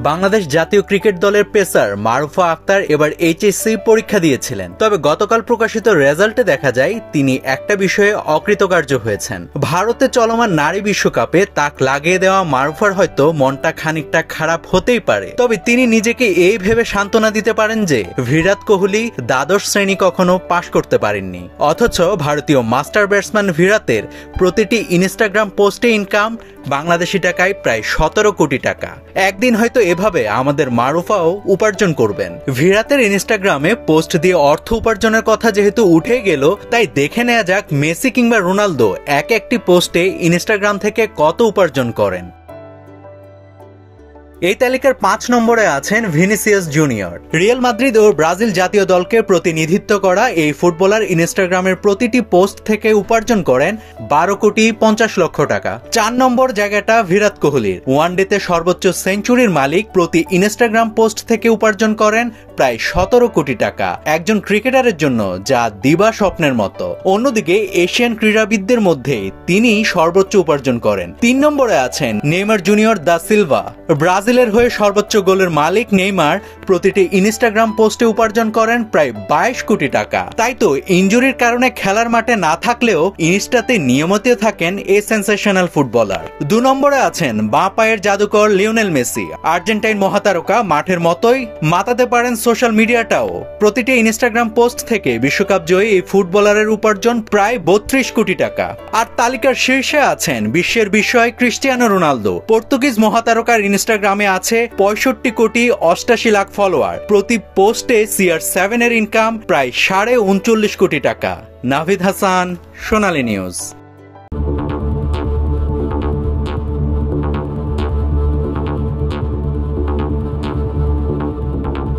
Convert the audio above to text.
বাংলাদেশ জাতীয় ক্রিকেট দলের পেসার মারুফা আক্তার এবার এইচএসসি পরীক্ষা দিয়েছিলেন। তবে গতকাল প্রকাশিত রেজাল্টে দেখা যায় তিনি একটা বিষয়ে অকৃতকার্য হয়েছেন। ভারতে চলমান নারী বিশ্বকাপে তাক লাগিয়ে দেওয়া মারুফার হয়তো মনটা খানিকটা খারাপ হতেই পারে, তবে তিনি নিজেকে এই ভেবে সান্ত্বনা দিতে পারেন যে বিরাট কোহলি দ্বাদশ শ্রেণী কখনো পাশ করতে পারেননি। অথচ ভারতীয় মাস্টার ব্যাটসম্যান বিরাটের প্রতিটি ইনস্টাগ্রাম পোস্টে ইনকাম বাংলাদেশি টাকায় প্রায় 17 কোটি টাকা। একদিন হয়তো এভাবে আমাদের মারুফাও উপার্জন করবেন। বিরাটের ইনস্টাগ্রামে পোস্ট দিয়ে অর্থ উপার্জনের কথা যেহেতু উঠে গেল, তাই দেখে নেওয়া যাক মেসি কিংবা রোনালদো একটি পোস্টে ইনস্টাগ্রাম থেকে কত উপার্জন করেন। এই তালিকার 5 নম্বরে আছেন ভিনিসিয়াস জুনিয়র। রিয়াল মাদ্রিদ ও ব্রাজিল জাতীয় দলকে প্রতিনিধিত্ব করা এই ফুটবলার ইনস্টাগ্রামের প্রতিটি পোস্ট থেকে উপার্জন করেন 12 কোটি 50 লক্ষ টাকা। 4 নম্বর জায়গাটা বিরাট কোহলির। ওয়ানডেতে সর্বোচ্চ সেঞ্চুরির মালিক প্রতি ইনস্টাগ্রাম পোস্ট থেকে উপার্জন করেন প্রায় 17 কোটি টাকা, একজন ক্রিকেটারের জন্য যা দিবা স্বপ্নের মতো। অন্যদিকে এশিয়ান ক্রীড়াবিদদের মধ্যে তিনি সর্বোচ্চ উপার্জন করেন। 3 নম্বরে আছেন নেইমার জুনিয়র দা সিলভা। ব্রাজিলের হয়ে সর্বোচ্চ গোলের মালিক নেইমার প্রতিটি ইনস্টাগ্রাম পোস্টে উপার্জন করেন প্রায় 22 কোটি টাকা। তাই তো ইনজুরির কারণে খেলার মাঠে না থাকলেও ইনস্টাতে নিয়মিত থাকেন এই সেন্সেশনাল ফুটবলার। 2 নম্বরে আছেন বাঁ পায়ের জাদুকর লিওনেল মেসি। আর্জেন্টাইন মহাতারকা মাঠের মতোই মাতাতে পারেন সোশ্যাল মিডিয়াটাও। প্রতিটি ইনস্টাগ্রাম পোস্ট থেকে বিশ্বকাপ জয়ী এই ফুটবলারের উপার্জন প্রায় 32 কোটি টাকা। আর তালিকার শীর্ষে আছেন বিশ্বের বিস্ময় ক্রিস্টিয়ানো রোনালদো। পর্তুগিজ মহাতারকার ইনস্টাগ্রামে আছে 65 কোটি 88 লাখ ফলোয়ার। প্রতি পোস্টে CR7 এর ইনকাম প্রায় 39.5 কোটি টাকা। নাভিদ হাসান, সোনালী নিউজ।